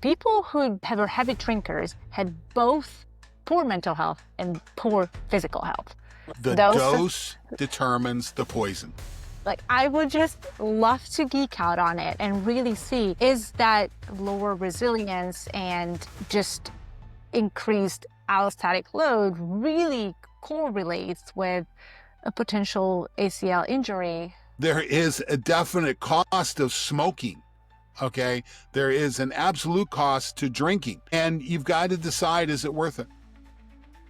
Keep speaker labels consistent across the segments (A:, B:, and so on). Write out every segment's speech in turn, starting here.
A: People who were heavy drinkers had both poor mental health and poor physical health.
B: The
A: Those,
B: dose determines the poison.
A: like, I would just love to geek out on it and really see, is that lower resilience and just increased allostatic load really correlates with a potential ACL injury?
B: There is a definite cost of smoking. Okay. There is an absolute cost to drinking, and you've got to decide, is it worth it?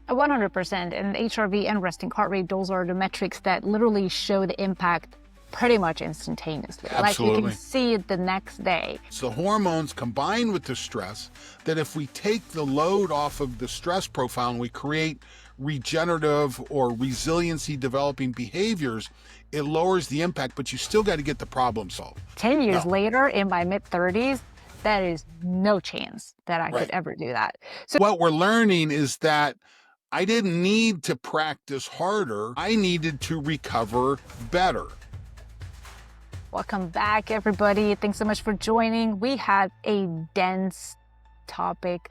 A: 100%. And HRV and resting heart rate, those are the metrics that literally show the impact pretty much instantaneously.
B: Absolutely.
A: Like, you can see it the next day.
B: It's the hormones combined with the stress that if we take the load off of the stress profile and we create regenerative or resiliency developing behaviors, it lowers the impact, but you still got to get the problem solved.
A: 10 years
B: No.
A: later, in my mid-30s, that is no chance that I could ever do that. So
B: What we're learning is that I didn't need to practice harder. I needed to recover better.
A: welcome back, everybody. Thanks so much for joining. We had a dense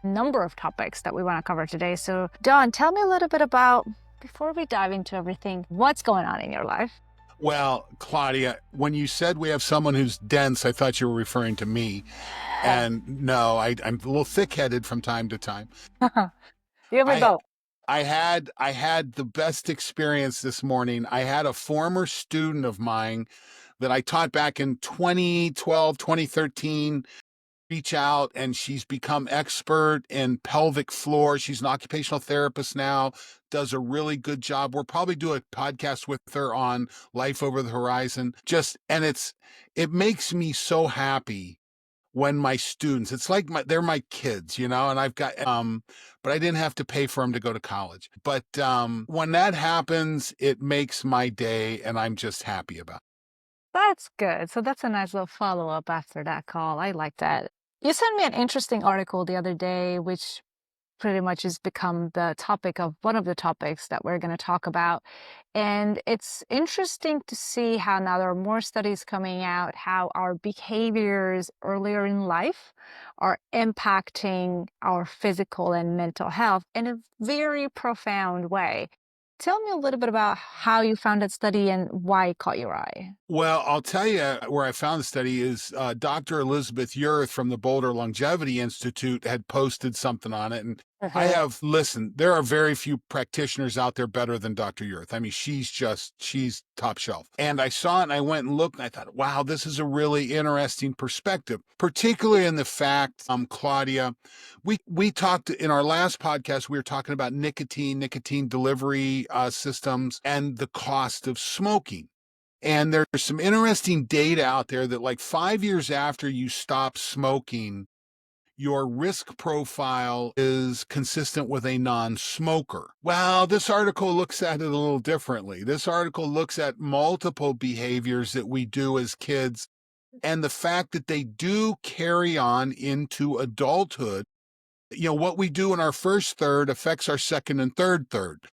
A: number of topics that we want to cover today. So Don, tell me a little bit about, before we dive into everything, what's going on in your life?
B: Well, Klaudia, when you said we have someone who's dense, I thought you were referring to me. And no, I'm a little thick-headed from time to time.
A: You have me both.
B: I had the best experience this morning. I had a former student of mine that I taught back in 2012, 2013, reach out, and she's become expert in pelvic floor. She's an occupational therapist now, does a really good job. We'll probably do a podcast with her on Life Over the Horizon. It makes me so happy when my students, it's like they're my kids, and I've got, but I didn't have to pay for them to go to college. But when that happens, it makes my day, and I'm just happy about it.
A: That's good. So that's a nice little follow-up after that call. I like that. You sent me an interesting article the other day, which pretty much has become the topic of one of the topics that we're going to talk about. And it's interesting to see how now there are more studies coming out, how our behaviors earlier in life are impacting our physical and mental health in a very profound way. Tell me a little bit about how you found that study and why it caught your eye.
B: Well, I'll tell you where I found the study is Dr. Elizabeth Yurth from the Boulder Longevity Institute had posted something on it. And listen, there are very few practitioners out there better than Dr. Yurth. I mean, she's top shelf. And I saw it and I went and looked and I thought, wow, this is a really interesting perspective, particularly in the fact, Klaudia, we talked in our last podcast, we were talking about nicotine delivery systems and the cost of smoking. And there's some interesting data out there that like 5 years after you stop smoking, your risk profile is consistent with a non-smoker. Well, this article looks at it a little differently. This article looks at multiple behaviors that we do as kids and the fact that they do carry on into adulthood. What we do in our first third affects our second and third third.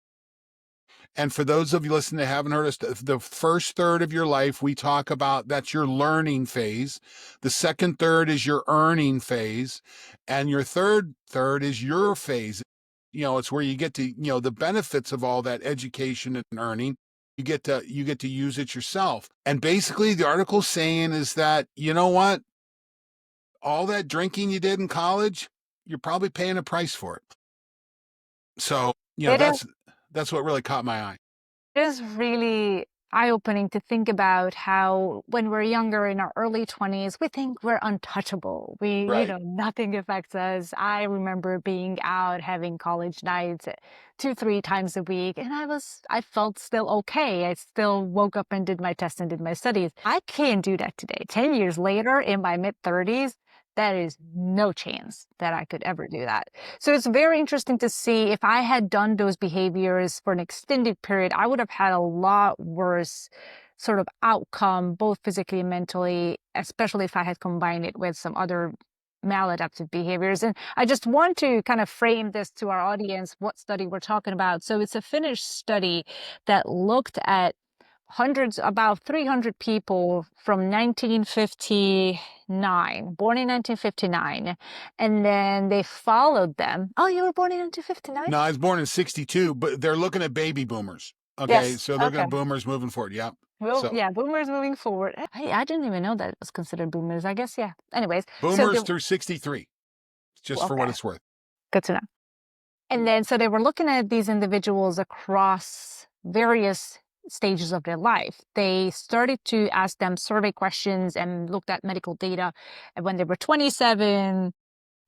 B: And for those of you listening that haven't heard us, the first third of your life, we talk about that's your learning phase. The second third is your earning phase. And your third is your phase. It's where you get to, the benefits of all that education and earning. You get to use it yourself. And basically the article's saying is that, you know what? All that drinking you did in college, you're probably paying a price for it. So, that's what really caught my eye.
A: It is really eye-opening to think about how when we're younger in our early 20s, we think we're untouchable. Nothing affects us. I remember being out having college nights 2-3 times a week, and I felt still okay. I still woke up and did my tests and did my studies. I can't do that today. 10 years later, in my mid-30s, that is no chance that I could ever do that. So it's very interesting to see if I had done those behaviors for an extended period, I would have had a lot worse sort of outcome, both physically and mentally, especially if I had combined it with some other maladaptive behaviors. And I just want to kind of frame this to our audience, what study we're talking about. So it's a Finnish study that looked at about 300 people from 1950 1959, born in 1959. And then they followed them. Oh, you were born in 1959?
B: No, I was born in 62, but they're looking at baby boomers. Okay.
A: Yes.
B: So they're going
A: Okay.
B: to boomers moving forward. Yeah.
A: Well,
B: So
A: yeah, boomers moving forward. I didn't even know that it was considered boomers. I guess, yeah. Anyways, so they,
B: boomers through 63, just for what
A: okay,
B: it's worth.
A: good to know. And then, so they were looking at these individuals across various stages of their life. They started to ask them survey questions and looked at medical data. And when they were 27,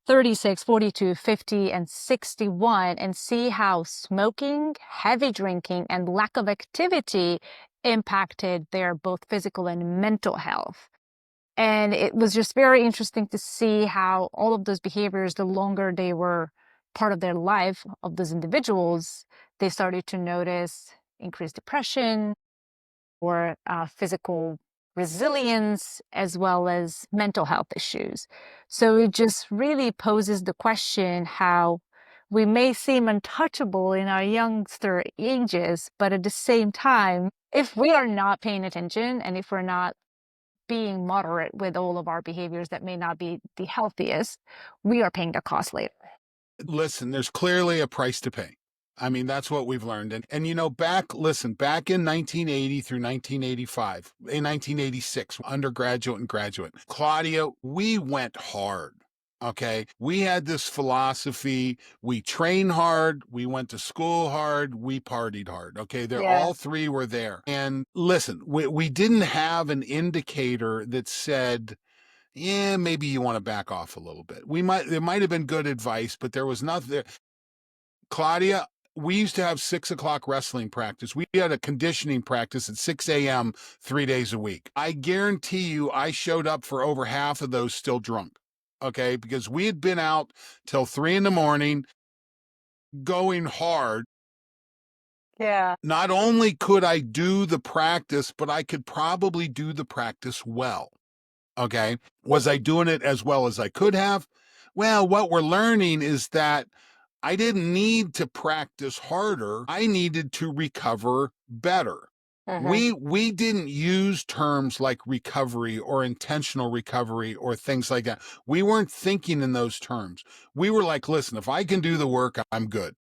A: 36, 42, 50, and 61, and see how smoking, heavy drinking, and lack of activity impacted their both physical and mental health. And it was just very interesting to see how all of those behaviors, the longer they were part of their life of those individuals, they started to notice increased depression or physical resilience, as well as mental health issues. So it just really poses the question how we may seem untouchable in our youngster ages, but at the same time, if we are not paying attention and if we're not being moderate with all of our behaviors that may not be the healthiest, we are paying the cost later.
B: Listen, there's clearly a price to pay. I mean, that's what we've learned. And you know, back in 1980 through 1985, in 1986, undergraduate and graduate, Klaudia, we went hard. Okay. We had this philosophy. We trained hard. We went to school hard. We partied hard. Okay. They're
A: Yeah.
B: all three were there. And listen, we didn't have an indicator that said, yeah, maybe you want to back off a little bit. There might have been good advice, but there was nothing there. Klaudia, we used to have 6 o'clock wrestling practice. We had a conditioning practice at 6 a.m. 3 days a week. I guarantee you, I showed up for over half of those still drunk. Okay. Because we had been out till 3 in the morning going hard.
A: Yeah.
B: Not only could I do the practice, but I could probably do the practice well. Okay. Was I doing it as well as I could have? Well, what we're learning is that I didn't need to practice harder. I needed to recover better.
A: Hmm.
B: We didn't use terms like recovery or intentional recovery or things like that. We weren't thinking in those terms. We were like, listen, if I can do the work, I'm good.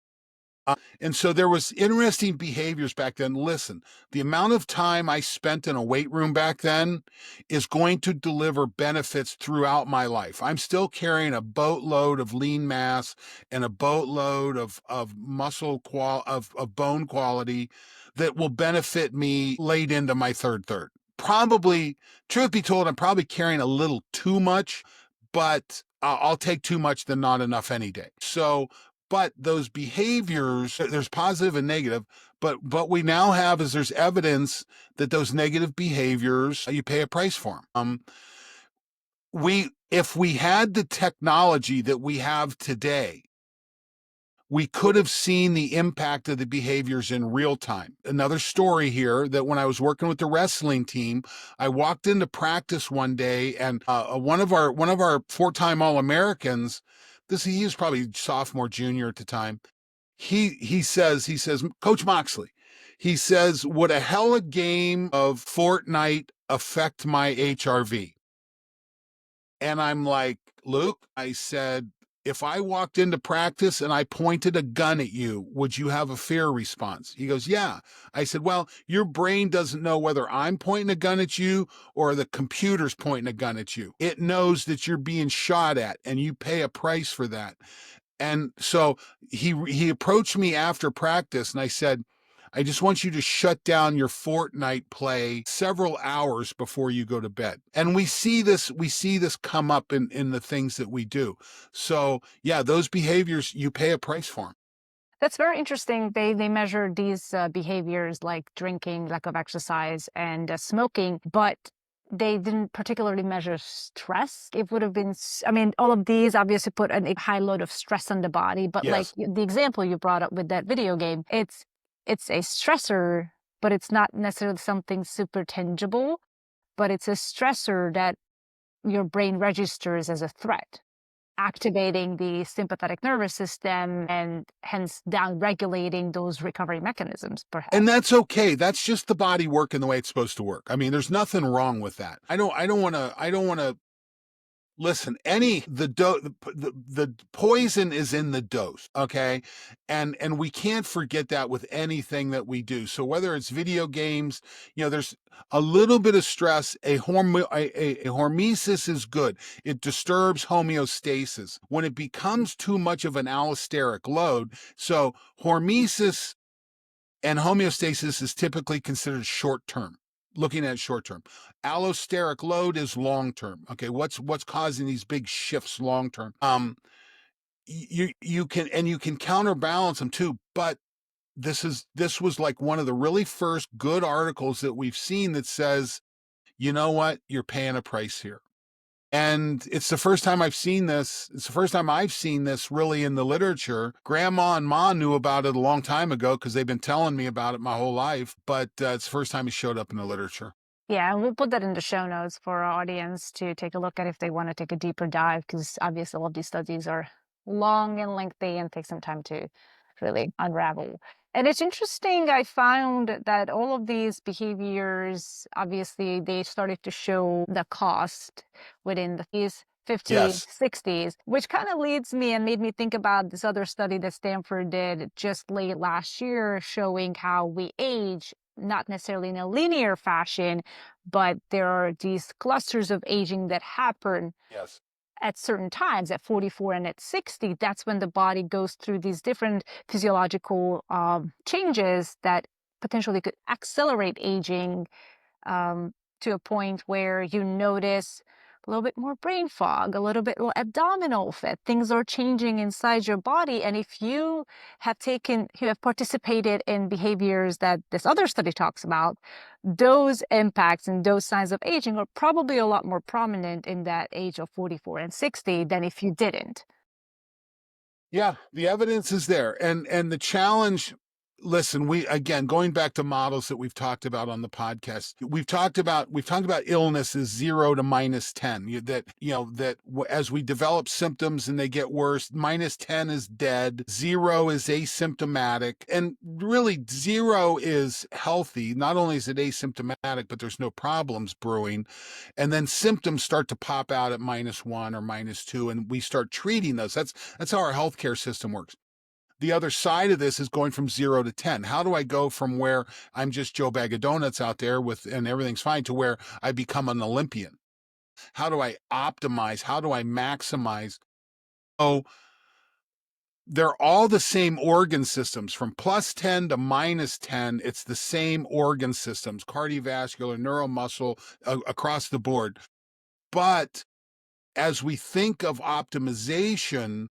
B: And so there was interesting behaviors back then. Listen, the amount of time I spent in a weight room back then is going to deliver benefits throughout my life. I'm still carrying a boatload of lean mass and a boatload of of bone quality that will benefit me late into my third. Probably, truth be told, I'm probably carrying a little too much, but I'll take too much than not enough any day. So but those behaviors, there's positive and negative, but what we now have is there's evidence that those negative behaviors, you pay a price for them. If we had the technology that we have today, we could have seen the impact of the behaviors in real time. Another story here that when I was working with the wrestling team, I walked into practice one day, and one of our 4-time All-Americans, he was probably sophomore, junior at the time. He says, Coach Moxley, he says, would a hell a game of Fortnite affect my HRV? And I'm like, Luke, I said, if I walked into practice and I pointed a gun at you, would you have a fear response? He goes, yeah. I said, well, your brain doesn't know whether I'm pointing a gun at you or the computer's pointing a gun at you. It knows that you're being shot at and you pay a price for that. And so he approached me after practice and I said, I just want you to shut down your Fortnite play several hours before you go to bed. And we see this come up in the things that we do. So yeah, those behaviors, you pay a price for them.
A: That's very interesting. They measure these behaviors like drinking, lack of exercise, and smoking, but they didn't particularly measure stress. It would have been, I mean, all of these obviously put a high load of stress on the body, but like
B: Yes.
A: the example you brought up with that video game, it's a stressor, but it's not necessarily something super tangible, but it's a stressor that your brain registers as a threat, activating the sympathetic nervous system and hence down regulating those recovery mechanisms,
B: And
A: perhaps.
B: that's okay. That's just the body working the way it's supposed to work. I mean, there's nothing wrong with that. I don't want to Listen, the poison is in the dose, okay? And we can't forget that with anything that we do. So whether it's video games, there's a little bit of stress. A hormesis is good. It disturbs homeostasis. When it becomes too much of an allosteric load, so hormesis and homeostasis is typically considered short term. Looking at short term, allosteric load is long term. Okay, what's causing these big shifts long term? You can counterbalance them too, but this was like one of the really first good articles that we've seen that says, you know what, you're paying a price here. And it's the first time I've seen this. It's the first time I've seen this really in the literature. Grandma and Ma knew about it a long time ago because they've been telling me about it my whole life. But it's the first time it showed up in the literature.
A: Yeah, and we'll put that in the show notes for our audience to take a look at if they want to take a deeper dive, because obviously all of these studies are long and lengthy and take some time to really unravel. And it's interesting, I found that all of these behaviors, obviously, they started to show the cost within the 50s,
B: Yes.
A: 60s, which kind of leads me and made me think about this other study that Stanford did just late last year, showing how we age not necessarily in a linear fashion, but there are these clusters of aging that happen
B: Yes.
A: at certain times at 44 and at 60. That's when the body goes through these different physiological changes that potentially could accelerate aging, um, to a point where you notice a little bit more brain fog, a little bit more abdominal fat. Things are changing inside your body. And if you have participated in behaviors that this other study talks about, those impacts and those signs of aging are probably a lot more prominent in that age of 44 and 60 than if you didn't.
B: Yeah, the evidence is there. And the challenge, listen, we again going back to models that we've talked about on the podcast. We've talked about illness is 0 to -10. As we develop symptoms and they get worse, -10 is dead, 0 is asymptomatic, and really 0 is healthy. Not only is it asymptomatic, but there's no problems brewing. And then symptoms start to pop out at -1 or -2, and we start treating those. That's how our healthcare system works. The other side of this is going from 0 to 10. How do I go from where I'm just Joe Bag of Donuts out there with and everything's fine to where I become an Olympian? How do I optimize? How do I maximize? Oh, they're all the same organ systems from +10 to -10. It's the same organ systems, cardiovascular, neuromuscle, across the board. But as we think of optimization,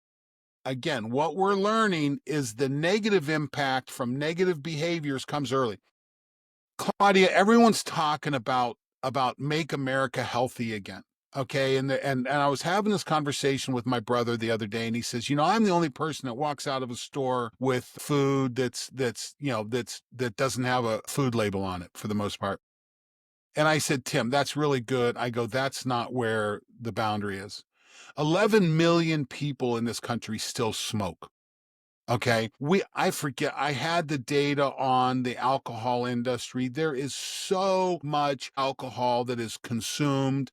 B: again, what we're learning is the negative impact from negative behaviors comes early. Claudia, everyone's talking about make America healthy again. Okay. And I was having this conversation with my brother the other day, and he says, I'm the only person that walks out of a store with food that doesn't have a food label on it for the most part. And I said, Tim, that's really good. I go, that's not where the boundary is. 11 million people in this country still smoke. Okay. I forget, I had the data on the alcohol industry. There is so much alcohol that is consumed.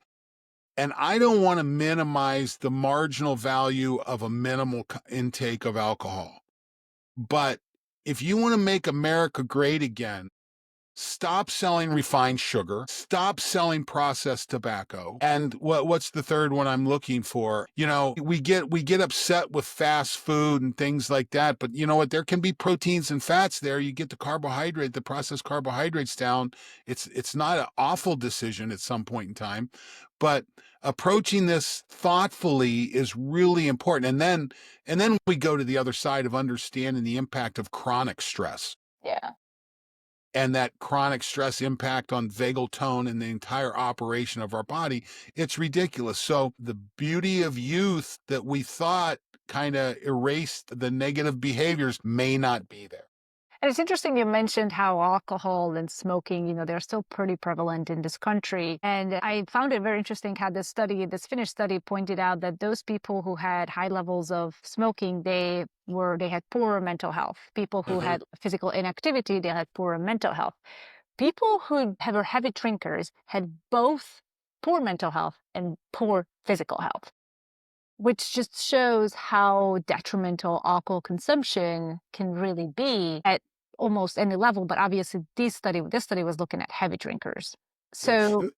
B: And I don't want to minimize the marginal value of a minimal intake of alcohol. But if you want to make America great again, stop selling refined sugar, stop selling processed tobacco. And what's the third one I'm looking for? We get upset with fast food and things like that, but you know what? There can be proteins and fats there. You get the processed carbohydrates down. It's not an awful decision at some point in time, but approaching this thoughtfully is really important. And then we go to the other side of understanding the impact of chronic stress
A: Yeah.
B: and that chronic stress impact on vagal tone and the entire operation of our body. It's ridiculous. So the beauty of youth that we thought kind of erased the negative behaviors may not be there.
A: And it's interesting you mentioned how alcohol and smoking, they're still pretty prevalent in this country. And I found it very interesting how this Finnish study pointed out that those people who had high levels of smoking, they had poorer mental health. People who
B: Hmm.
A: had physical inactivity, they had poorer mental health. People who were heavy drinkers had both poor mental health and poor physical health, which just shows how detrimental alcohol consumption can really be at almost any level. But obviously, this study was looking at heavy drinkers.
B: Yeah.
A: So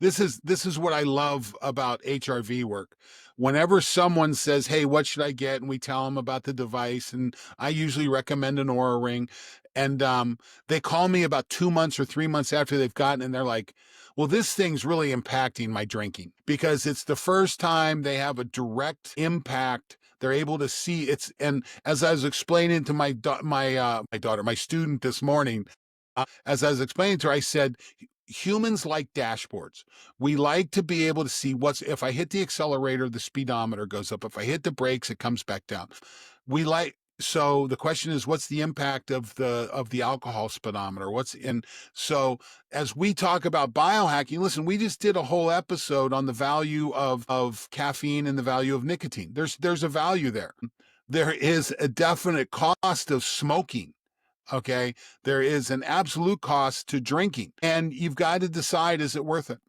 B: This is what I love about HRV work. Whenever someone says, "Hey, what should I get?" and we tell them about the device, and I usually recommend an Aura ring, and they call me about 2 months or 3 months after they've gotten, it, and they're like, "Well, this thing's really impacting my drinking because it's the first time they have a direct impact." They're able to see it's, and as I was explaining to my daughter, my student this morning, as I was explaining to her, I said, humans like dashboards. We like to be able to see what's, if I hit the accelerator, the speedometer goes up. If I hit the brakes, it comes back down. We like, so the question is, what's the impact of the alcohol speedometer? What's in, so as we talk about biohacking, listen, we just did a whole episode on the value of caffeine and the value of nicotine. There's a value there. There is a definite cost of smoking. Okay. There is an absolute cost to drinking, and you've got to decide, is it worth it?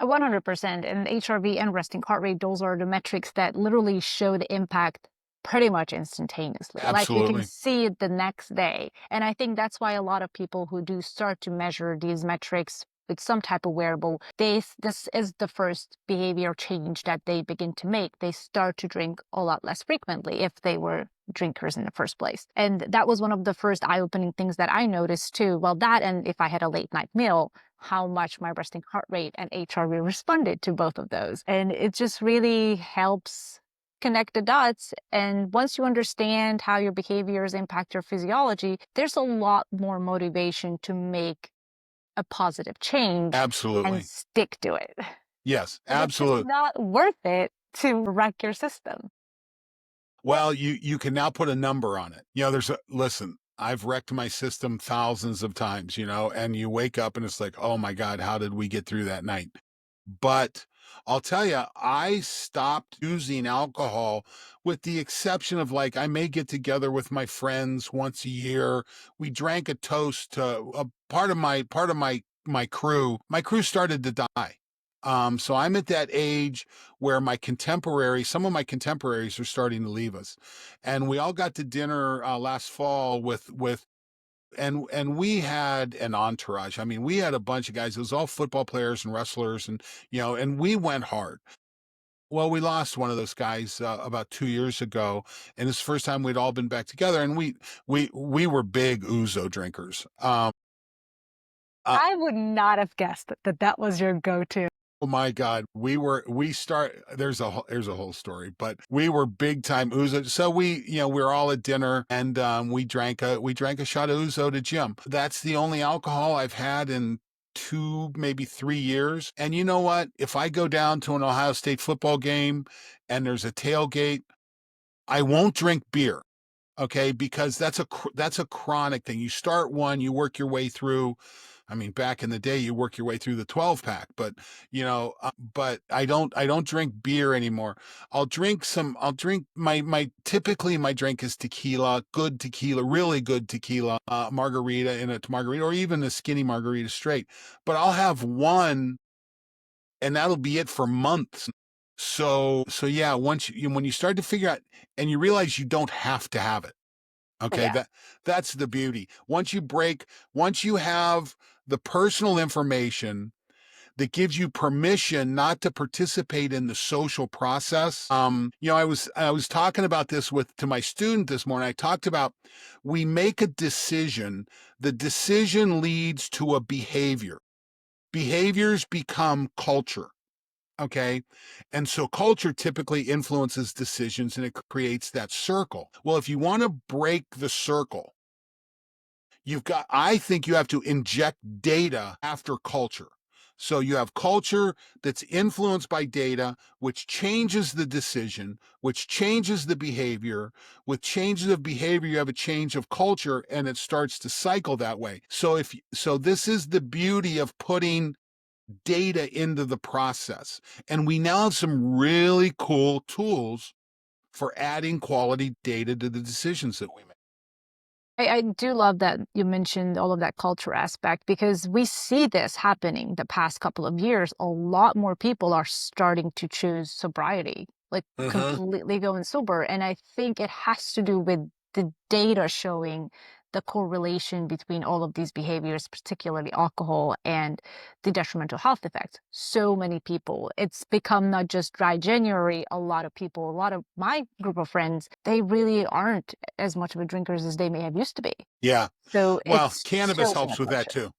A: 100%. And HRV and resting heart rate, those are the metrics that literally show the impact pretty much instantaneously. Like you can
B: Absolutely.
A: see it the next day. And I think that's why a lot of people who do start to measure these metrics with some type of wearable, this is the first behavior change that they begin to make. They start to drink a lot less frequently if they were drinkers in the first place. And that was one of the first eye-opening things that I noticed too. Well, that, and if I had a late night meal, how much my resting heart rate and HRV responded to both of those. And it just really helps connect the dots. And once you understand how your behaviors impact your physiology, there's a lot more motivation to make a positive change and
B: Absolutely.
A: stick to it.
B: Yes,
A: Because it's just
B: absolutely.
A: not worth it to wreck your system.
B: Well, you can now put a number on it. There's a, listen, I've wrecked my system thousands of times, and you wake up and it's like, oh my God, how did we get through that night? But I'll tell you, I stopped using alcohol with the exception of, like, I may get together with my friends once a year. We drank a toast to a part of my crew. My crew started to die. So I'm at that age where some of my contemporaries are starting to leave us, and we all got to dinner last fall with and we had an entourage. I mean, we had a bunch of guys. It was all football players and wrestlers, and and we went hard. Well, we lost one of those guys about 2 years ago, and it's the first time we'd all been back together. And we were big ouzo drinkers. Uh,
A: I would not have guessed that that was your go-to.
B: Oh my God, there's a whole story, but we were big time Uzo. So we were all at dinner, and we drank a shot of Uzo to Jim. That's the only alcohol I've had in 2, maybe 3 years. And you know what? If I go down to an Ohio State football game and there's a tailgate, I won't drink beer. Okay, because that's a chronic thing. You start one, you work your way through. I mean, back in the day, you work your way through the 12 pack, but but I don't drink beer anymore. I'll drink typically my drink is tequila, good tequila, really good tequila, margarita in a margarita, or even a skinny margarita straight. But I'll have one, and that'll be it for months. So yeah, when you start to figure out and you realize you don't have to have it. Okay,
A: Yeah.
B: that's the beauty. Once you have the personal information that gives you permission not to participate in the social process. I was talking about this with to my student this morning. I talked about, we make a decision, the decision leads to a behavior. Behaviors become culture. Okay. And so culture typically influences decisions, and it creates that circle. Well, if you want to break the circle, I think you have to inject data after culture. So you have culture that's influenced by data, which changes the decision, which changes the behavior. With changes of behavior, you have a change of culture, and it starts to cycle that way. So this is the beauty of putting data into the process. And we now have some really cool tools for adding quality data to the decisions that we make.
A: I do love that you mentioned all of that culture aspect because we see this happening the past couple of years. A lot more people are starting to choose sobriety, like
B: Hmm.
A: completely going sober. And I think it has to do with the data showing the correlation between all of these behaviors, particularly alcohol and the detrimental health effects. So many people, it's become not just dry January. A lot of people, a lot of my group of friends, they really aren't as much of a drinkers as they may have used to be.
B: Yeah.
A: So
B: Well,
A: it's
B: cannabis
A: still in a
B: helps with that
A: culture.
B: too.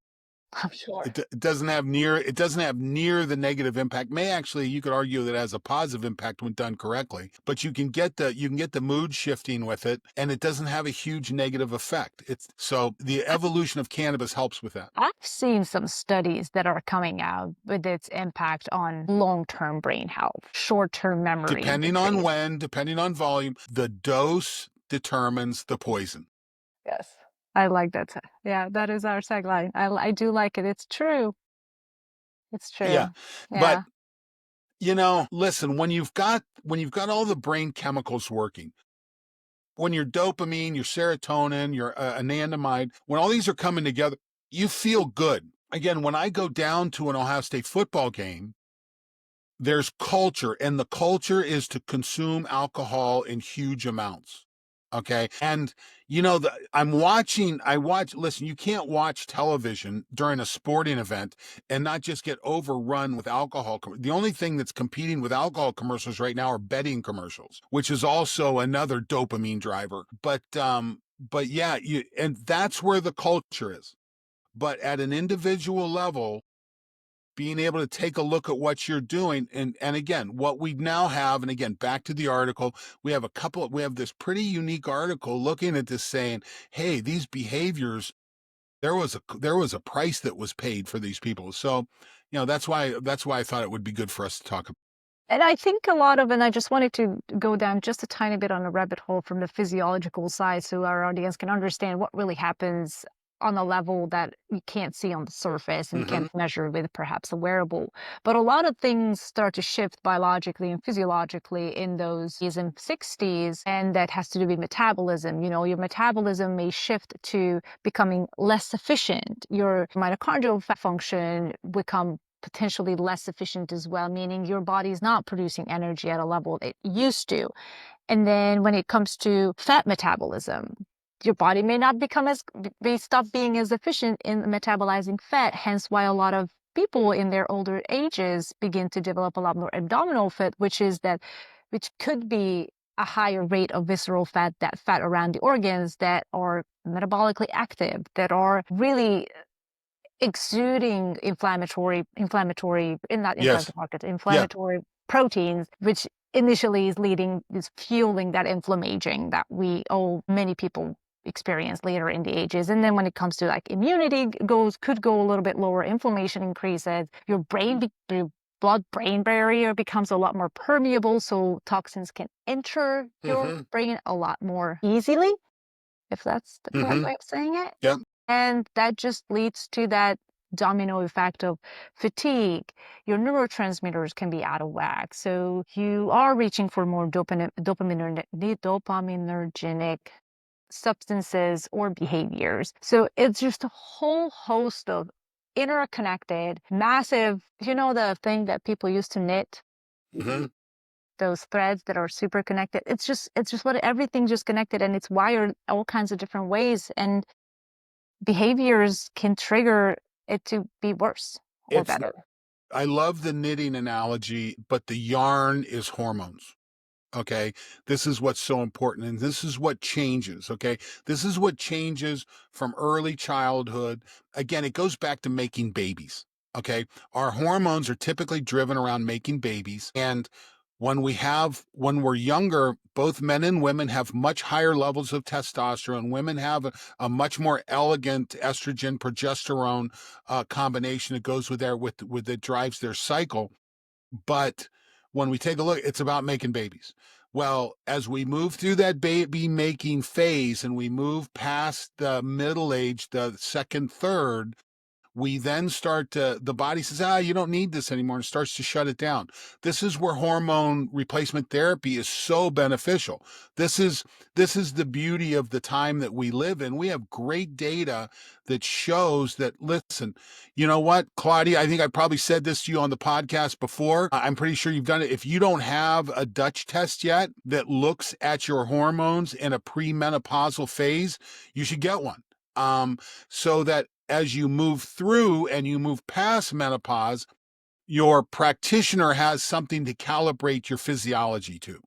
A: I'm sure.
B: It doesn't have near the negative impact. May actually, you could argue that it has a positive impact when done correctly, but you can get the mood shifting with it, and it doesn't have a huge negative effect. It's so the evolution of cannabis helps with that.
A: I've seen some studies that are coming out with its impact on long-term brain health, short-term memory decrease.
B: Depending on volume, the dose determines the poison.
A: Yes. I like that. Yeah, that is our tagline. I do like it. It's true. It's
B: Yeah.
A: true.
B: But
A: Yeah.
B: listen, when you've got all the brain chemicals working, when your dopamine, your serotonin, your anandamide, when all these are coming together, you feel good. Again, when I go down to an Ohio State football game, there's culture, and the culture is to consume alcohol in huge amounts. Okay. And listen, you can't watch television during a sporting event and not just get overrun with alcohol. The only thing that's competing with alcohol commercials right now are betting commercials, which is also another dopamine driver. But yeah, and that's where the culture is. But at an individual level, being able to take a look at what you're doing, and again, what we now have, and again, back to the article, we have this pretty unique article looking at this saying, hey, these behaviors, there was a price that was paid for these people. So that's why I thought it would be good for us to talk about.
A: And I think a lot of, and I just wanted to go down just a tiny bit on a rabbit hole from the physiological side so our audience can understand what really happens on a level that you can't see on the surface and you
B: Hmm.
A: can't measure with perhaps a wearable. But a lot of things start to shift biologically and physiologically in those years and 60s, and that has to do with metabolism. You know, your metabolism may shift to becoming less efficient. Your mitochondrial function become potentially less efficient as well, meaning your body's not producing energy at a level it used to. And then when it comes to fat metabolism, your body may not become as, may stop being as efficient in metabolizing fat, hence why a lot of people in their older ages begin to develop a lot more abdominal fat, which could be a higher rate of visceral fat, that fat around the organs that are metabolically active, that are really exuding not
B: Yes.
A: inflammatory markets,
B: Yeah.
A: inflammatory proteins, which initially is fueling that inflammation that many people experience later in the ages. And then when it comes to like immunity could go a little bit lower, inflammation increases, your blood brain barrier becomes a lot more permeable, so toxins can enter your
B: Hmm.
A: brain a lot more easily, if that's the correct
B: Hmm.
A: way of saying it.
B: Yeah.
A: And that just leads to that domino effect of fatigue. Your neurotransmitters can be out of whack. So you are reaching for more dopaminergic substances or behaviors. So it's just a whole host of interconnected, massive, the thing that people used to knit,
B: Hmm.
A: those threads that are super connected. It's just what everything just connected and it's wired all kinds of different ways. And behaviors can trigger it to be worse or
B: It's
A: better.
B: I love the knitting analogy, but the yarn is hormones. Okay. This is what's so important. And this is what changes. Okay. This is what changes from early childhood. Again, it goes back to making babies. Okay. Our hormones are typically driven around making babies. And when we're younger, both men and women have much higher levels of testosterone. Women have a much more elegant estrogen progesterone combination that goes with that drives their cycle. But when we take a look, it's about making babies. Well, as we move through that baby making phase and we move past the middle age, the second, third, We then start to, the body says, ah, you don't need this anymore, and starts to shut it down. This is where hormone replacement therapy is so beneficial. This is the beauty of the time that we live in. We have great data that shows that, listen, you know what, Claudia, I think I probably said this to you on the podcast before. I'm pretty sure you've done it. If you don't have a Dutch test yet that looks at your hormones in a premenopausal phase, you should get one. So that as you move through and you move past menopause, your practitioner has something to calibrate your physiology to.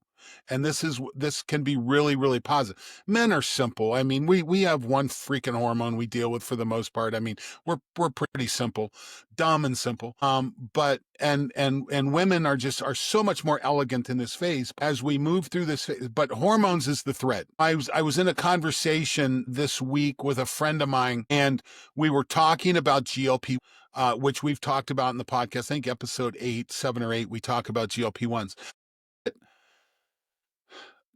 B: And this can be really, really positive. Men are simple. I mean, we have one freaking hormone we deal with for the most part. I mean, we're pretty simple, dumb and simple. But and women are so much more elegant in this phase as we move through this phase. But hormones is the thread. I was in a conversation this week with a friend of mine, and we were talking about GLP, which we've talked about in the podcast. I think episode 7 or 8, we talk about GLP-1s.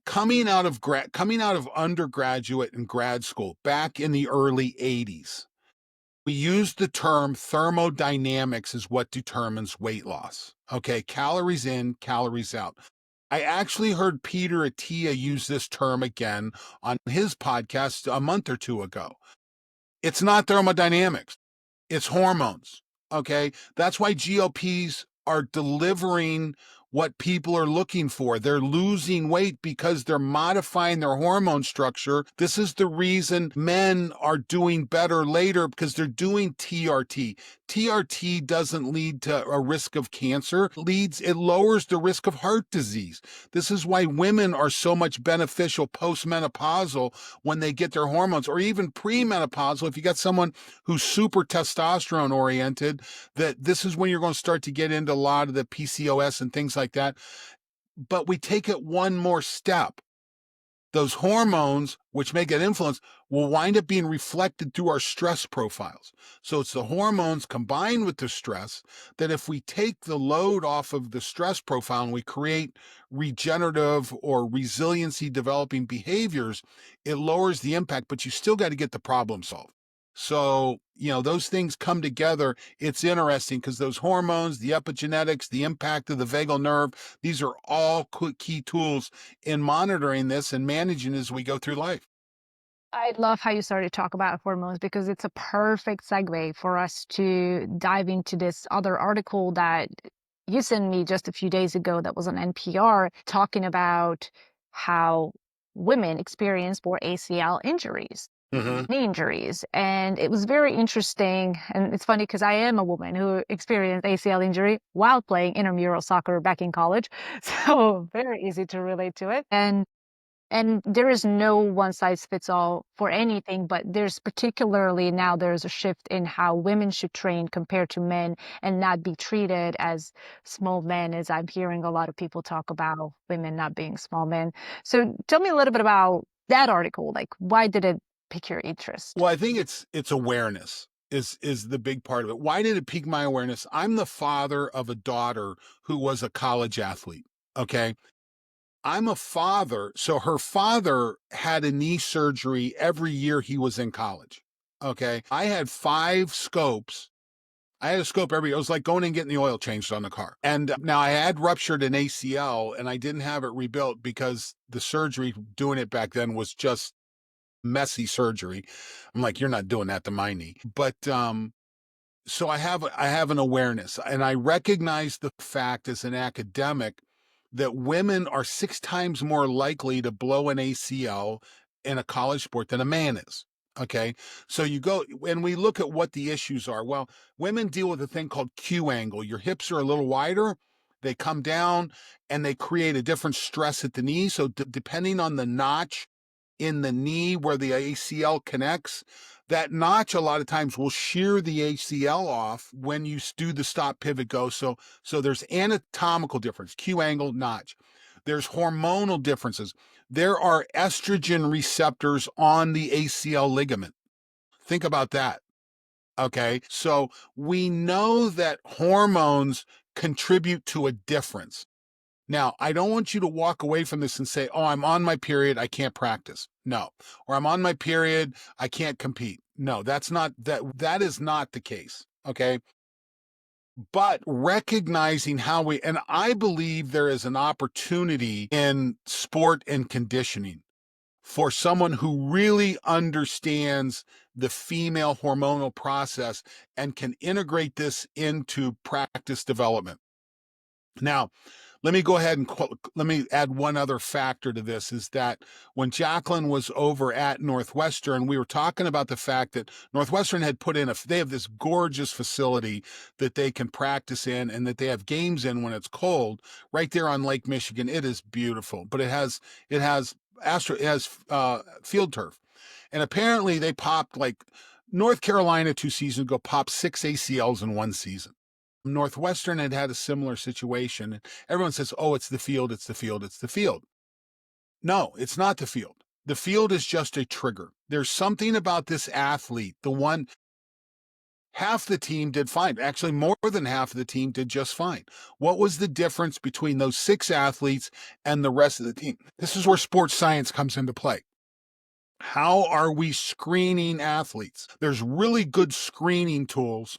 B: Coming out of undergraduate and grad school back in the early 80s, we used the term thermodynamics as what determines weight loss. Okay, calories in, calories out. I actually heard Peter Attia use this term again on his podcast a month or two ago. It's not thermodynamics. It's hormones. Okay. That's why GLPs are delivering what people are looking for. They're losing weight because they're modifying their hormone structure. This is the reason men are doing better later, because they're doing TRT. TRT doesn't lead to a risk of cancer. It lowers the risk of heart disease. This is why women are so much beneficial postmenopausal when they get their hormones, or even premenopausal. If you got someone who's super testosterone oriented, that this is when you're going to start to get into a lot of the PCOS and things like that. But we take it one more step. Those hormones, which may get influenced, will wind up being reflected through our stress profiles. So it's the hormones combined with the stress that, if we take the load off of the stress profile and we create regenerative or resiliency developing behaviors, it lowers the impact, but you still got to get the problem solved. So, those things come together. It's interesting because those hormones, the epigenetics, the impact of the vagal nerve, these are all key tools in monitoring this and managing as we go through life.
A: I love how you started to talk about hormones, because it's a perfect segue for us to dive into this other article that you sent me just a few days ago that was on NPR, talking about how women experience more ACL injuries,
B: Mm-hmm.
A: knee injuries. And it was very interesting. And it's funny because I am a woman who experienced ACL injury while playing intramural soccer back in college. So very easy to relate to it. And there is no one size fits all for anything, but there's a shift in how women should train compared to men, and not be treated as small men, as I'm hearing a lot of people talk about women not being small men. So tell me a little bit about that article. Like, why did it pique your interest?
B: Well, I think it's awareness is the big part of it. Why did it pique my awareness? I'm the father of a daughter who was a college athlete. Okay. I'm a father. So her father had a knee surgery every year he was in college. Okay. I had 5 scopes. I had a scope every year. It was like going and getting the oil changed on the car. And now I had ruptured an ACL and I didn't have it rebuilt because the surgery, doing it back then, was just messy surgery. I'm like, you're not doing that to my knee. But so I have an awareness, and I recognize the fact as an academic that women are 6 times more likely to blow an ACL in a college sport than a man is. Okay. So you go and we look at what the issues are. Well, women deal with a thing called Q angle. Your hips are a little wider, they come down, and they create a different stress at the knee. So depending on the notch in the knee where the ACL connects, that notch a lot of times will shear the ACL off when you do the stop pivot go. So there's anatomical difference, Q angle, notch. There's hormonal differences. There are estrogen receptors on the ACL ligament. Think about that. Okay. So we know that hormones contribute to a difference. Now, I don't want you to walk away from this and say, oh, I'm on my period, I can't practice. No. Or I'm on my period, I can't compete. No, that is not the case. Okay. But recognizing how and I believe there is an opportunity in sport and conditioning for someone who really understands the female hormonal process and can integrate this into practice development. Now, let me go ahead and let me add one other factor to this is that when Jacqueline was over at Northwestern, we were talking about the fact that Northwestern had put in they have this gorgeous facility that they can practice in and that they have games in when it's cold right there on Lake Michigan. It is beautiful, but it has field turf. And apparently they popped like North Carolina 2 seasons ago popped 6 ACLs in 1 season. Northwestern had a similar situation. Everyone says, oh, it's the field, it's the field, it's the field. No, it's not the field. The field is just a trigger. There's something about this athlete, the one half the team did fine. Actually, more than half of the team did just fine. What was the difference between those 6 athletes and the rest of the team? This is where sports science comes into play. How are we screening athletes? There's really good screening tools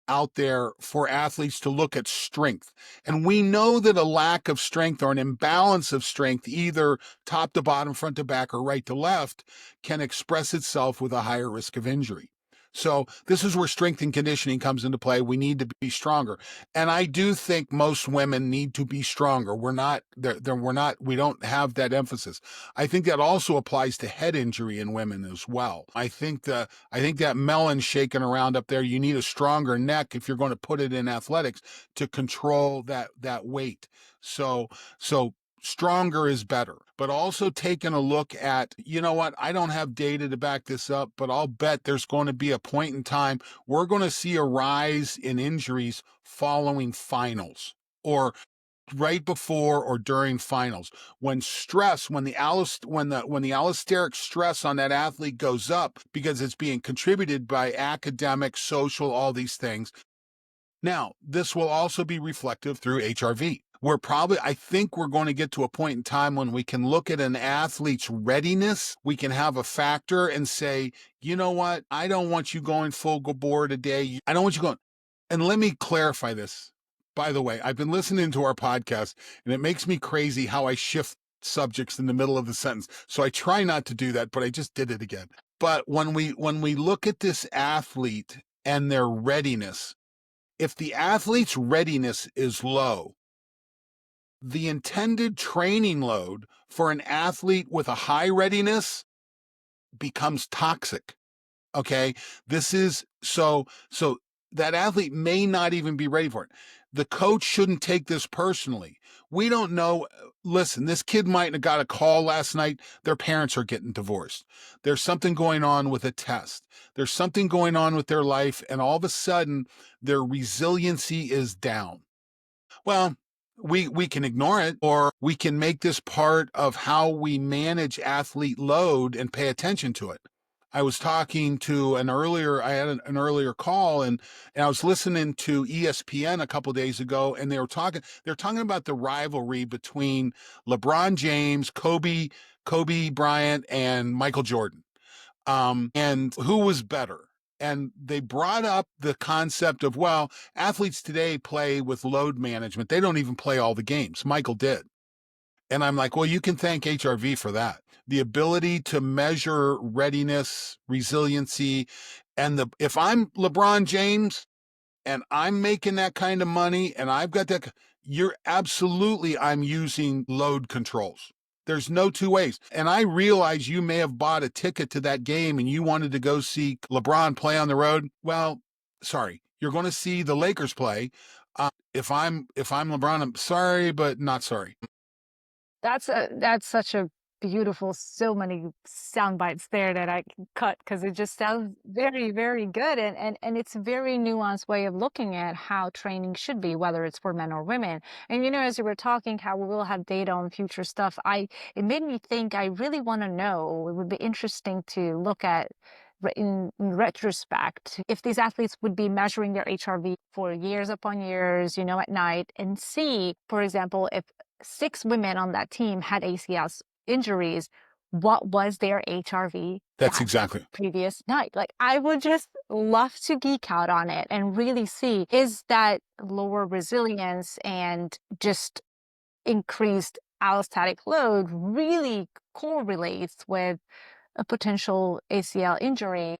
B: out there for athletes to look at strength. And we know that a lack of strength or an imbalance of strength, either top to bottom, front to back, or right to left, can express itself with a higher risk of injury. So this is where strength and conditioning comes into play. We need to be stronger. And I do think most women need to be stronger. We don't have that emphasis. I think that also applies to head injury in women as well. I think that melon shaking around up there, you need a stronger neck if you're going to put it in athletics to control that weight. So stronger is better, but also taking a look at, you know what, I don't have data to back this up, but I'll bet there's going to be a point in time we're going to see a rise in injuries following finals or right before or during finals. When stress, when the allosteric stress on that athlete goes up because it's being contributed by academic, social, all these things. Now, this will also be reflective through HRV. I think we're going to get to a point in time when we can look at an athlete's readiness. We can have a factor and say, you know what? I don't want you going full bore today. I don't want you going. And let me clarify this. By the way, I've been listening to our podcast and it makes me crazy how I shift subjects in the middle of the sentence. So I try not to do that, but I just did it again. But when we look at this athlete and their readiness, if the athlete's readiness is low, the intended training load for an athlete with a high readiness becomes toxic. Okay. This is so that athlete may not even be ready for it. The coach shouldn't take this personally. We don't know. Listen, this kid might have got a call last night. Their parents are getting divorced. There's something going on with a test. There's something going on with their life. And all of a sudden, their resiliency is down. Well, we can ignore it, or we can make this part of how we manage athlete load and pay attention to it. I was talking to I had an earlier call and I was listening to ESPN a couple of days ago, and they're talking about the rivalry between LeBron James, Kobe Bryant, and Michael Jordan. And who was better? And they brought up the concept of, well, athletes today play with load management. They don't even play all the games. Michael did. And I'm like, well, you can thank HRV for that. The ability to measure readiness, resiliency, and if I'm LeBron James and I'm making that kind of money and I've got that, I'm using load controls. There's no two ways. And I realize you may have bought a ticket to that game and you wanted to go see LeBron play on the road. Well, sorry, you're going to see the Lakers play. If I'm LeBron, I'm sorry, but not sorry.
A: That's such a beautiful, so many sound bites there that I can cut because it just sounds very, very good. And it's a very nuanced way of looking at how training should be, whether it's for men or women. And as you were talking, how we will have data on future stuff, it made me think I really want to know. It would be interesting to look at in retrospect, if these athletes would be measuring their HRV for years upon years, at night, and see, for example, if 6 women on that team had ACL injuries, what was their HRV
B: That's
A: that
B: exactly.
A: previous night. Like, I would just love to geek out on it and really see, is that lower resilience and just increased allostatic load really correlates with a potential ACL injury?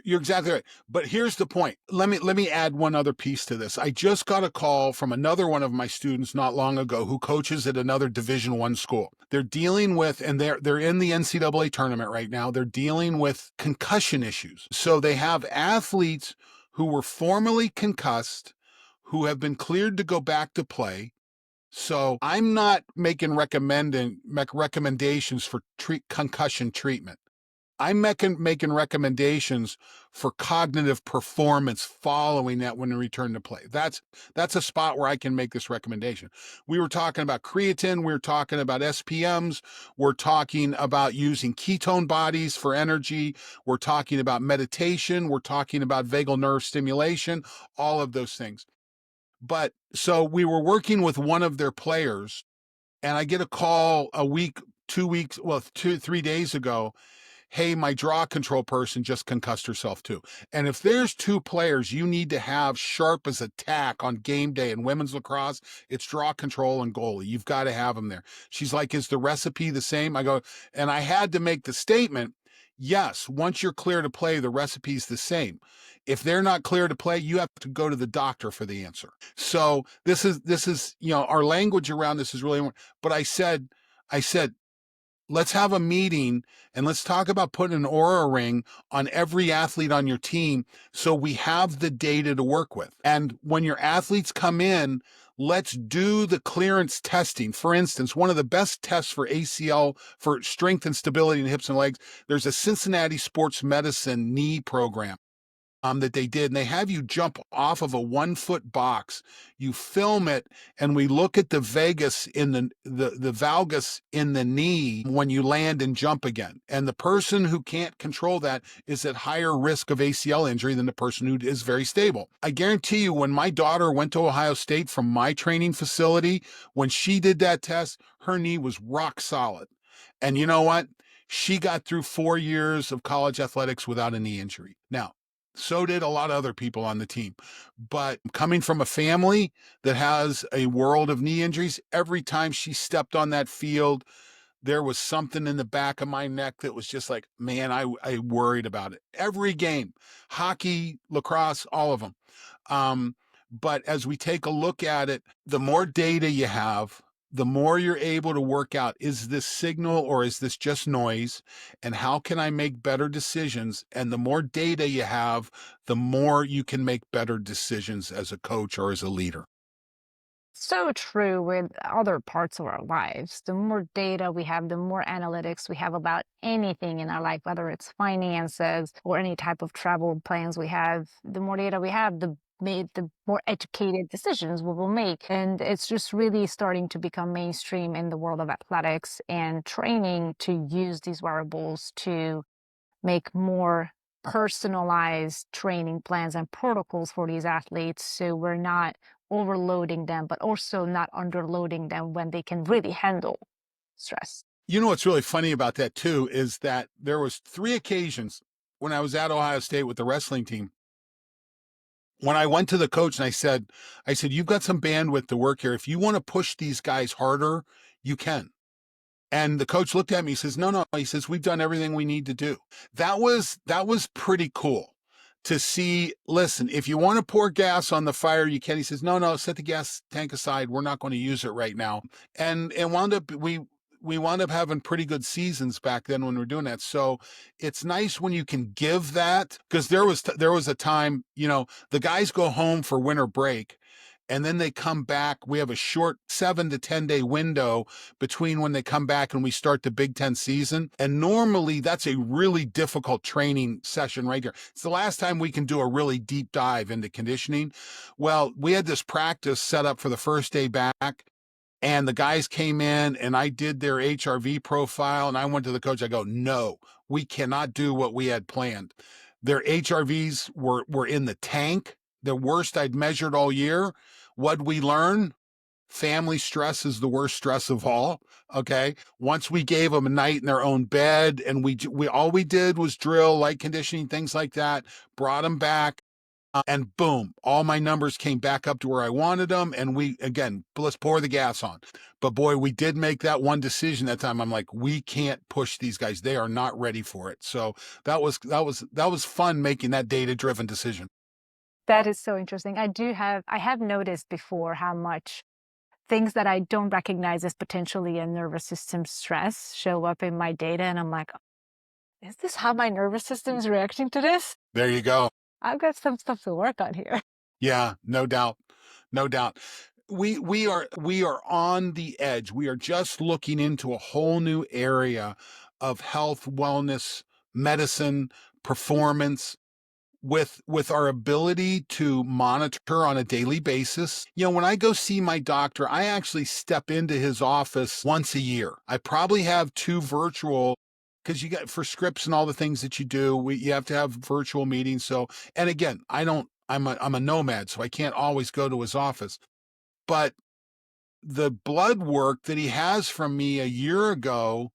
B: You're exactly right. But here's the point. Let me add one other piece to this. I just got a call from another one of my students not long ago who coaches at another Division One school. They're dealing with, and they're in the NCAA tournament right now. They're dealing with concussion issues. So they have athletes who were formerly concussed, who have been cleared to go back to play. So I'm not making recommendations for concussion treatment. I'm making recommendations for cognitive performance following that when they return to play. That's a spot where I can make this recommendation. We were talking about creatine, we were talking about SPMs, we're talking about using ketone bodies for energy, we're talking about meditation, we're talking about vagal nerve stimulation, all of those things. But so we were working with one of their players, and I get a call a week, 2 weeks, well, 3 days ago. Hey, my draw control person just concussed herself too. And if there's two players you need to have sharp as a tack on game day in women's lacrosse, it's draw control and goalie. You've got to have them there. She's like, is the recipe the same? I go, and I had to make the statement, yes, once you're clear to play, the recipe's the same. If they're not clear to play, you have to go to the doctor for the answer. So this is, our language around this is really important. But I said, let's have a meeting and let's talk about putting an Aura ring on every athlete on your team so we have the data to work with. And when your athletes come in, let's do the clearance testing. For instance, one of the best tests for ACL, for strength and stability in hips and legs, there's a Cincinnati Sports Medicine knee program that they did, and they have you jump off of a 1 foot box. You film it, and we look at the vagus in the valgus in the knee when you land and jump again. And the person who can't control that is at higher risk of ACL injury than the person who is very stable. I guarantee you, when my daughter went to Ohio State from my training facility, when she did that test, her knee was rock solid. And you know what? She got through 4 years of college athletics without a knee injury. Now, so did a lot of other people on the team. But coming from a family that has a world of knee injuries, every time she stepped on that field, there was something in the back of my neck that was just like, man, I worried about it. Every game, hockey, lacrosse, all of them. But as we take a look at it, the more data you have, the more you're able to work out, is this signal or is this just noise? And how can I make better decisions? And the more data you have, the more you can make better decisions as a coach or as a leader.
A: So true with other parts of our lives. The more data we have, the more analytics we have about anything in our life, whether it's finances or any type of travel plans we have, the more data we have, the more educated decisions we will make. And it's just really starting to become mainstream in the world of athletics and training to use these wearables to make more personalized training plans and protocols for these athletes so we're not overloading them, but also not underloading them when they can really handle stress.
B: You know what's really funny about that too is that there was 3 occasions when I was at Ohio State with the wrestling team when I went to the coach and I said, you've got some bandwidth to work here. If you want to push these guys harder, you can. And the coach looked at me, he says, no, no. He says, we've done everything we need to do. That was pretty cool to see. Listen, if you want to pour gas on the fire, you can. He says, no, no, set the gas tank aside. We're not going to use it right now. And we wound up having pretty good seasons back then when we are doing that. So it's nice when you can give that, because there was a time, the guys go home for winter break and then they come back. We have a short 7 to 10 day window between when they come back and we start the Big Ten season. And normally that's a really difficult training session right here. It's the last time we can do a really deep dive into conditioning. Well, we had this practice set up for the first day back. And the guys came in and I did their HRV profile and I went to the coach. I go, no, we cannot do what we had planned. Their HRVs were in the tank, the worst I'd measured all year. What'd we learn? family stress is the worst stress of all. Okay. Once we gave them a night in their own bed, and we all we did was drill, light conditioning, things like that, brought them back, and boom, all my numbers came back up to where I wanted them. And we, again, let's pour the gas on. But boy, we did make that one decision that time. I'm like, we can't push these guys. They are not ready for it. So that was fun making that data driven decision.
A: That is so interesting. I have noticed before how much things that I don't recognize as potentially a nervous system stress show up in my data. And I'm like, is this how my nervous system is reacting to this?
B: There you go.
A: I've got some stuff to work on here.
B: Yeah, no doubt. No doubt. We are on the edge. We are just looking into a whole new area of health, wellness, medicine, performance, with our ability to monitor on a daily basis. When I go see my doctor, I actually step into his office once a year. I probably have two virtual, because you got, for scripts and all the things that you do, you have to have virtual meetings. So, and again, I'm a nomad, so I can't always go to his office. But the blood work that he has from me a year ago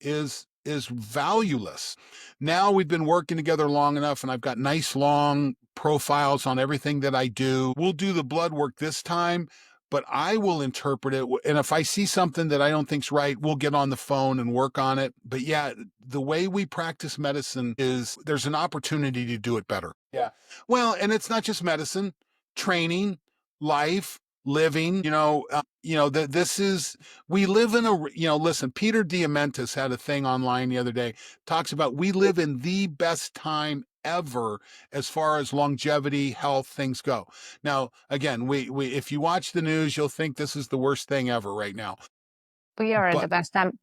B: is valueless. Now we've been working together long enough, and I've got nice long profiles on everything that I do. We'll do the blood work this time, but I will interpret it. And if I see something that I don't think's right, we'll get on the phone and work on it. But yeah, the way we practice medicine is there's an opportunity to do it better. Yeah. Well, and it's not just medicine, training, life, living, this is, we live in a, listen, Peter Diamandis had a thing online the other day, talks about we live in the best time ever as far as longevity, health, things go. Now, again, we if you watch the news, you'll think this is the worst thing ever right now.
A: We are at the
B: But
A: best time.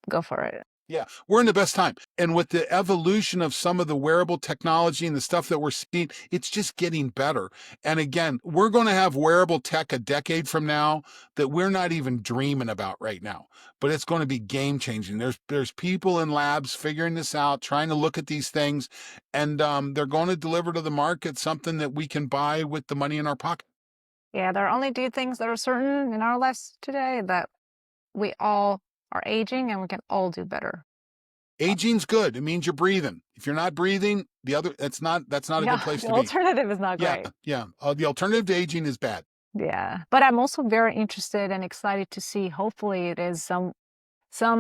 A: Go for it.
B: yeah, we're in the best time. And with the evolution of some of the wearable technology and the stuff that we're seeing, it's just getting better. And again, we're going to have wearable tech a decade from now that we're not even dreaming about right now. But it's going to be game changing. There's people in labs figuring this out, trying to look at these things, and they're going to deliver to the market something that we can buy with the money in our pocket.
A: Yeah, there are only two things that are certain in our lives today, that we all are aging and we can all do better.
B: Aging's good. It means you're breathing. If you're not breathing, that's not a good
A: Yeah,
B: place
A: the
B: to be.
A: alternative is not
B: Yeah,
A: great.
B: yeah. The alternative to aging is bad.
A: Yeah, but I'm also very interested and excited to see, hopefully it is some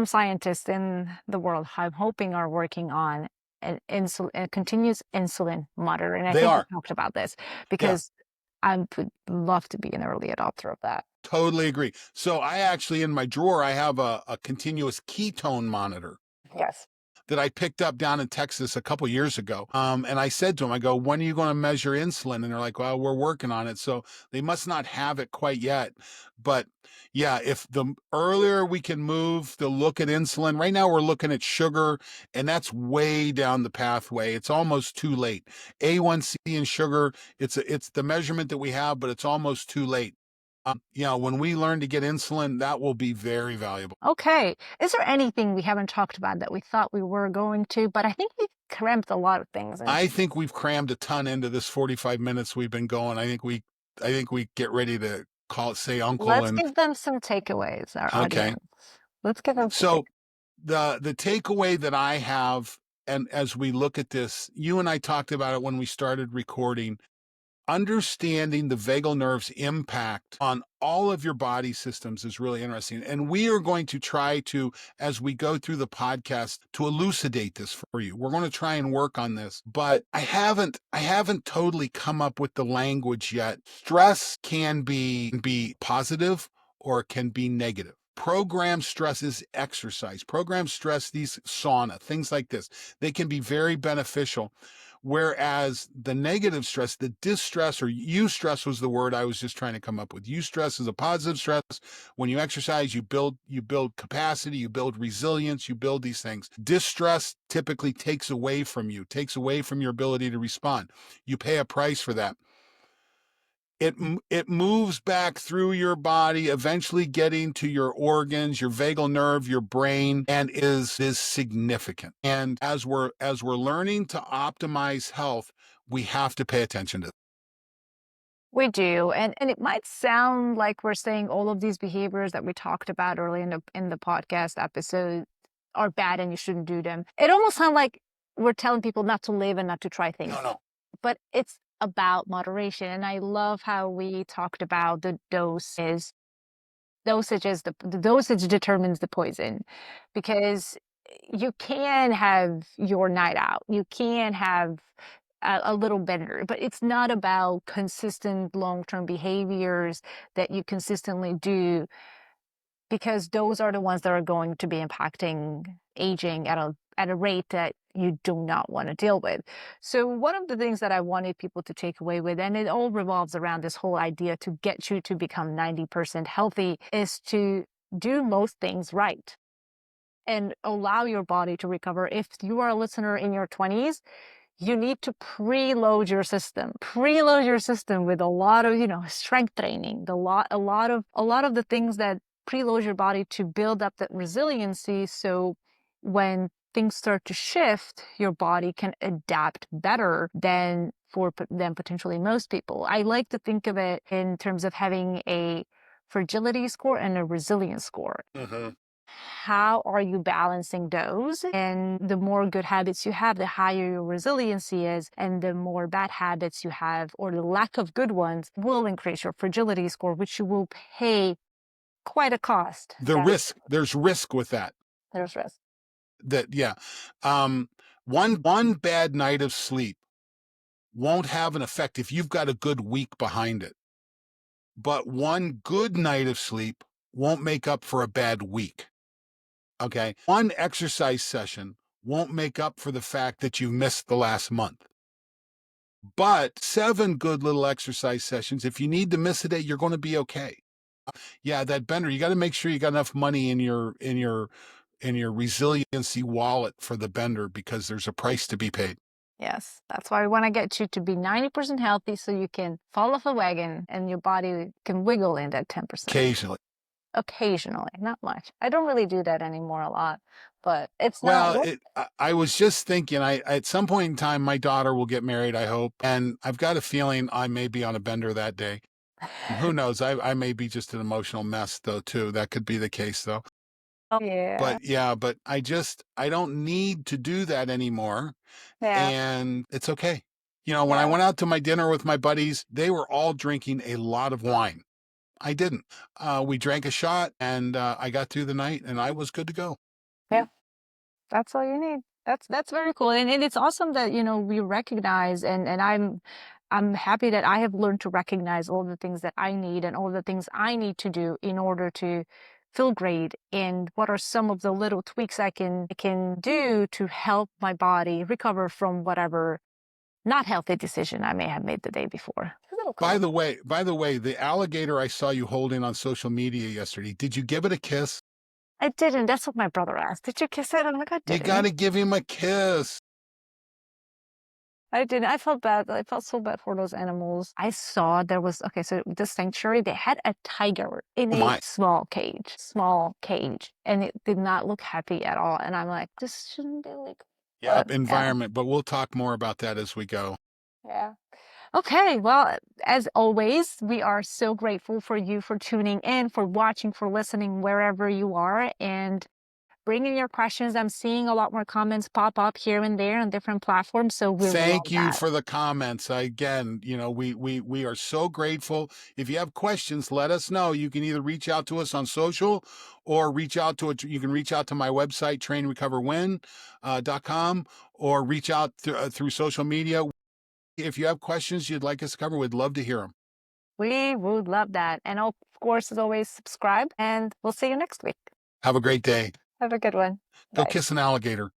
A: scientists in the world, I'm hoping, are working on a continuous insulin monitoring. I
B: They
A: think we
B: are.
A: talked about this
B: Yeah,
A: because I would love to be an early adopter of that.
B: totally agree. So I actually, in my drawer, I have a continuous ketone monitor
A: Yes.
B: that I picked up down in Texas a couple years ago. And I said to them, I go, when are you going to measure insulin? And they're like, well, we're working on it. So they must not have it quite yet. But yeah, if the earlier we can move to look at insulin, right now we're looking at sugar, and that's way down the pathway. It's almost too late. A1C and sugar, it's the measurement that we have, but it's almost too late. When we learn to get insulin, that will be very valuable.
A: Okay. Is there anything we haven't talked about that we thought we were going to? But I think we've cramped a lot of things
B: I
A: into.
B: think we've crammed a ton into this 45 minutes we've been going. I think we get ready to say uncle
A: Let's
B: and
A: give them some takeaways, our
B: okay.
A: audience. Let's give them some
B: So
A: take.
B: the takeaway that I have, and as we look at this, you and I talked about it when we started recording, understanding the vagal nerve's impact on all of your body systems is really interesting. And we are going to try to, as we go through the podcast, to elucidate this for you. We're going to try and work on this, but I haven't totally come up with the language yet. Stress can be positive or it can be negative. Program stress is exercise. Program stress, these sauna, things like this, they can be very beneficial. Whereas the negative stress, the distress or eustress was the word I was just trying to come up with. Eustress is a positive stress. When you exercise, you build capacity, you build resilience, you build these things. Distress typically takes away from you, takes away from your ability to respond. You pay a price for that. It moves back through your body, eventually getting to your organs, your vagal nerve, your brain, and is significant. And as we're learning to optimize health, we have to pay attention to it.
A: We do, and it might sound like we're saying all of these behaviors that we talked about early in the podcast episode are bad and you shouldn't do them. It almost sounds like we're telling people not to live and not to try things.
B: No, no.
A: But it's about moderation. And I love how we talked about the dosage is the dosage determines the poison, because you can have your night out, you can have a little better, but it's not about consistent long-term behaviors that you consistently do, because those are the ones that are going to be impacting aging at a rate that you do not want to deal with. So one of the things that I wanted people to take away with, and it all revolves around this whole idea to get you to become 90% healthy, is to do most things right and allow your body to recover. If you are a listener in your 20s, you need to preload your system with a lot of, strength training, a lot of the things that preload your body to build up that resiliency. So when things start to shift, your body can adapt better than potentially most people. I like to think of it in terms of having a fragility score and a resilience score.
B: Mm-hmm.
A: How are you balancing those? And the more good habits you have, the higher your resiliency is, and the more bad habits you have, or the lack of good ones, will increase your fragility score, which you will pay quite a cost.
B: There's risk with that.
A: There's risk.
B: Yeah. Um, one bad night of sleep won't have an effect if you've got a good week behind it. But one good night of sleep won't make up for a bad week. Okay. One exercise session won't make up for the fact that you missed the last month. But 7 good little exercise sessions, if you need to miss a day, you're going to be okay. Yeah, that bender, you got to make sure you got enough money in your resiliency wallet for the bender, because there's a price to be paid.
A: Yes, that's why we want to get you to be 90% healthy so you can fall off a wagon and your body can wiggle in that 10%.
B: Occasionally.
A: Occasionally, not much. I don't really do that anymore a lot, but it's not.
B: Well, I was just thinking, at some point in time, my daughter will get married, I hope. And I've got a feeling I may be on a bender that day. Who knows? I may be just an emotional mess, though, too. That could be the case, though.
A: Oh, yeah.
B: But yeah, but I don't need to do that anymore.
A: Yeah.
B: And it's okay. When I
A: Yeah.
B: went out to my dinner with my buddies, they were all drinking a lot of wine. I didn't. We drank a shot, and I got through the night, and I was good to go.
A: Yeah. That's all you need. That's very cool. And it's awesome that, we recognize, and I'm happy that I have learned to recognize all the things that I need and all the things I need to do in order to feel great, and what are some of the little tweaks I can do to help my body recover from whatever not healthy decision I may have made the day before. It's a little cool.
B: By the way, the alligator I saw you holding on social media yesterday, did you give it a kiss?
A: I didn't. That's what my brother asked. Did you kiss it? I'm like, I
B: You
A: didn't.
B: got to give him a kiss.
A: I didn't. I felt bad. I felt so bad for those animals. I saw there was, okay, so the sanctuary, they had a tiger in
B: Oh
A: a
B: my.
A: small cage, and it did not look happy at all. And I'm like, this shouldn't be like,
B: Yeah,
A: but yeah,
B: environment, but we'll talk more about that as we go.
A: yeah. Okay, well, as always, we are so grateful for you for tuning in, for watching, for listening wherever you are, and bring in your questions. I'm seeing a lot more comments pop up here and there on different platforms, so we love
B: Thank you
A: that.
B: for the comments. Again, we are so grateful. If you have questions, let us know. You can either reach out to us on social, or you can reach out to my website, trainrecoverwin.com, or reach out through social media. If you have questions you'd like us to cover, we'd love to hear them.
A: We would love that. And of course, as always, subscribe, and we'll see you next week.
B: Have a great day.
A: Have a good one.
B: Go
A: Bye.
B: kiss an alligator.